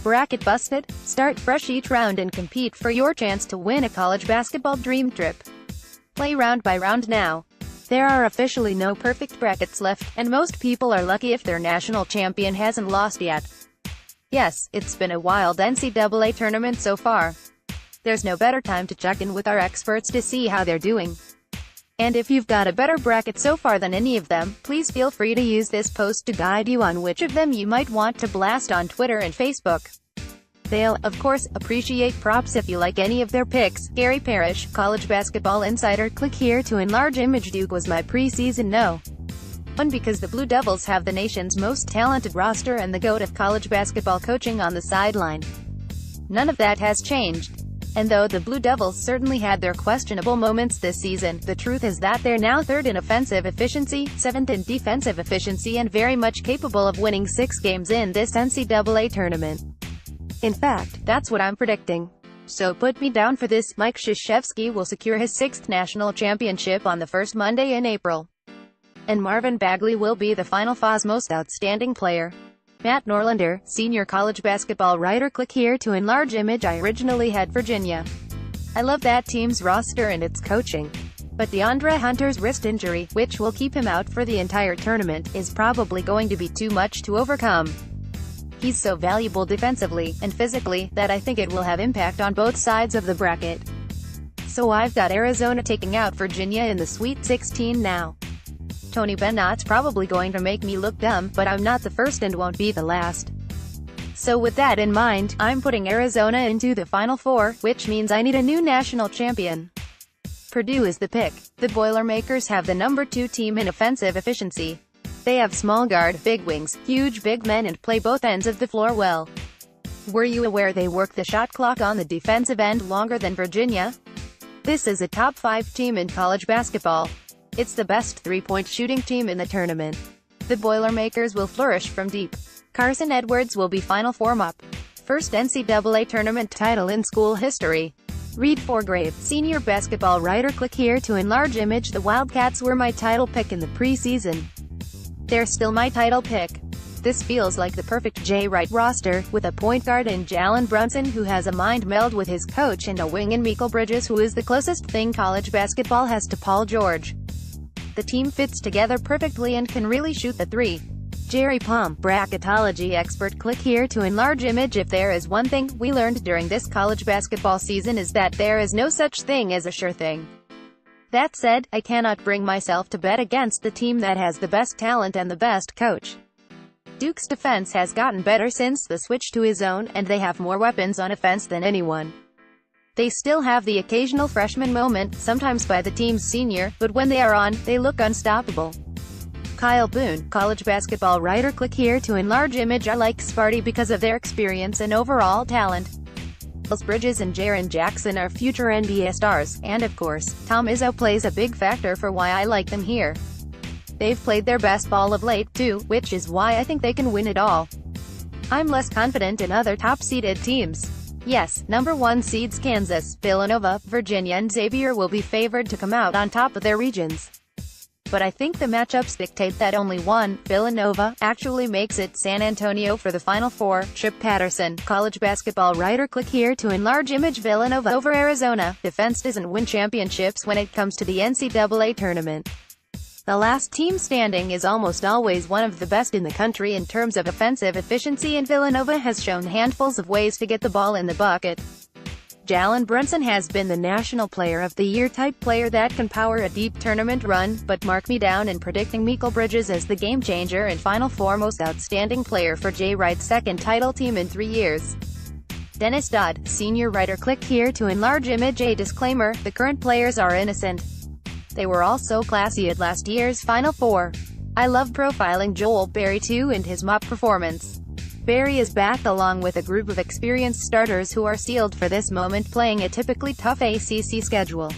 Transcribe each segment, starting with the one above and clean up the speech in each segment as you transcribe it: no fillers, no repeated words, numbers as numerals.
bracket busted? Start fresh each round and compete for your chance to win a college basketball dream trip. Play round by round now. There are officially no perfect brackets left, and most people are lucky if their national champion hasn't lost yet. Yes, it's been a wild NCAA tournament so far. There's no better time to check in with our experts to see how they're doing. And if you've got a better bracket so far than any of them, please feel free to use this post to guide you on which of them you might want to blast on Twitter and Facebook. They'll, of course, appreciate props if you like any of their picks. Gary Parrish, College Basketball Insider. Click here to enlarge image. Duke was my preseason no. One, because the Blue Devils have the nation's most talented roster and the GOAT of college basketball coaching on the sideline. None of that has changed. And though the Blue Devils certainly had their questionable moments this season, the truth is that they're now third in offensive efficiency, seventh in defensive efficiency, and very much capable of winning 6 games in this NCAA tournament. In fact, that's what I'm predicting. So put me down for this. Mike Krzyzewski will secure his 6th national championship on the first Monday in April. And Marvin Bagley will be the Final Four's most outstanding player. Matt Norlander, senior college basketball writer. Click here to enlarge image. I originally had Virginia. I love that team's roster and its coaching. But DeAndre Hunter's wrist injury, which will keep him out for the entire tournament, is probably going to be too much to overcome. He's so valuable defensively, and physically, that I think it will have impact on both sides of the bracket. So I've got Arizona taking out Virginia in the Sweet 16 now. Tony Bennett's probably going to make me look dumb, but I'm not the first and won't be the last. So with that in mind, I'm putting Arizona into the Final Four, which means I need a new national champion. Purdue is the pick. The Boilermakers have the number 2 team in offensive efficiency. They have small guard, big wings, huge big men, and play both ends of the floor well. Were you aware they work the shot clock on the defensive end longer than Virginia? This is a top 5 team in college basketball. It's the best three-point shooting team in the tournament. The Boilermakers will flourish from deep. Carson Edwards will be Final Four up. First NCAA tournament title in school history. Reed Forgrave, senior basketball writer. Click here to enlarge image. The Wildcats were my title pick in the preseason. They're still my title pick. This feels like the perfect Jay Wright roster, with a point guard in Jalen Brunson who has a mind meld with his coach, and a wing in Mikal Bridges who is the closest thing college basketball has to Paul George. The team fits together perfectly and can really shoot the three. Jerry Palm, bracketology expert. Click here to enlarge image. If there is one thing we learned during this college basketball season, is that there is no such thing as a sure thing. That said, I cannot bring myself to bet against the team that has the best talent and the best coach. Duke's defense has gotten better since the switch to his own, and they have more weapons on offense than anyone. They still have the occasional freshman moment, sometimes by the team's senior, but when they are on, they look unstoppable. Kyle Boone, college basketball writer. Click here to enlarge image. I like Sparty because of their experience and overall talent. Miles Bridges and Jaren Jackson are future NBA stars, and of course, Tom Izzo plays a big factor for why I like them here. They've played their best ball of late, too, which is why I think they can win it all. I'm less confident in other top-seeded teams. Yes, number 1 seeds Kansas, Villanova, Virginia and Xavier will be favored to come out on top of their regions. But I think the matchups dictate that only one, Villanova, actually makes it. San Antonio for the Final Four. Chip Patterson, college basketball writer. Click here to enlarge image. Villanova over Arizona. Defense doesn't win championships when it comes to the NCAA tournament. The last team standing is almost always one of the best in the country in terms of offensive efficiency, and Villanova has shown handfuls of ways to get the ball in the bucket. Jalen Brunson has been the National Player of the Year type player that can power a deep tournament run, but mark me down in predicting Mikal Bridges as the game-changer and Final Four most outstanding player for Jay Wright's second title team in 3 years. Dennis Dodd, senior writer. Click here to enlarge image. A disclaimer, the current players are innocent. They were all so classy at last year's Final Four. I love profiling Joel Berry too and his mop performance. Berry is back along with a group of experienced starters who are sealed for this moment, playing a typically tough ACC schedule.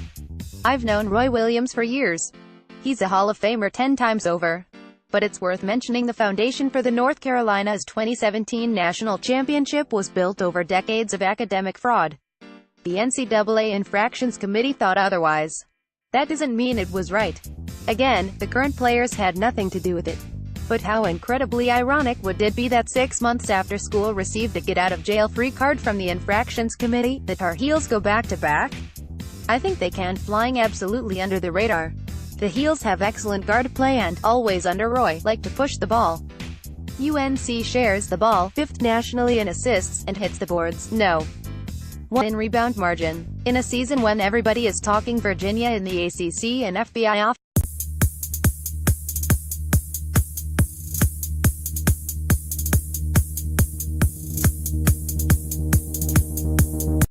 I've known Roy Williams for years. He's a Hall of Famer 10 times over. But it's worth mentioning the foundation for the North Carolina's 2017 national championship was built over decades of academic fraud. The NCAA Infractions Committee thought otherwise. That doesn't mean it was right. Again, the current players had nothing to do with it. But how incredibly ironic would it be that 6 months after school received a get-out-of-jail-free card from the infractions committee, the Tar Heels go back-to-back? I think they can, flying absolutely under the radar. The Heels have excellent guard play and, always under Roy, like to push the ball. UNC shares the ball, 5th nationally in assists, and hits the boards, no. 1 in rebound margin. In a season when everybody is talking Virginia in the ACC and FBI off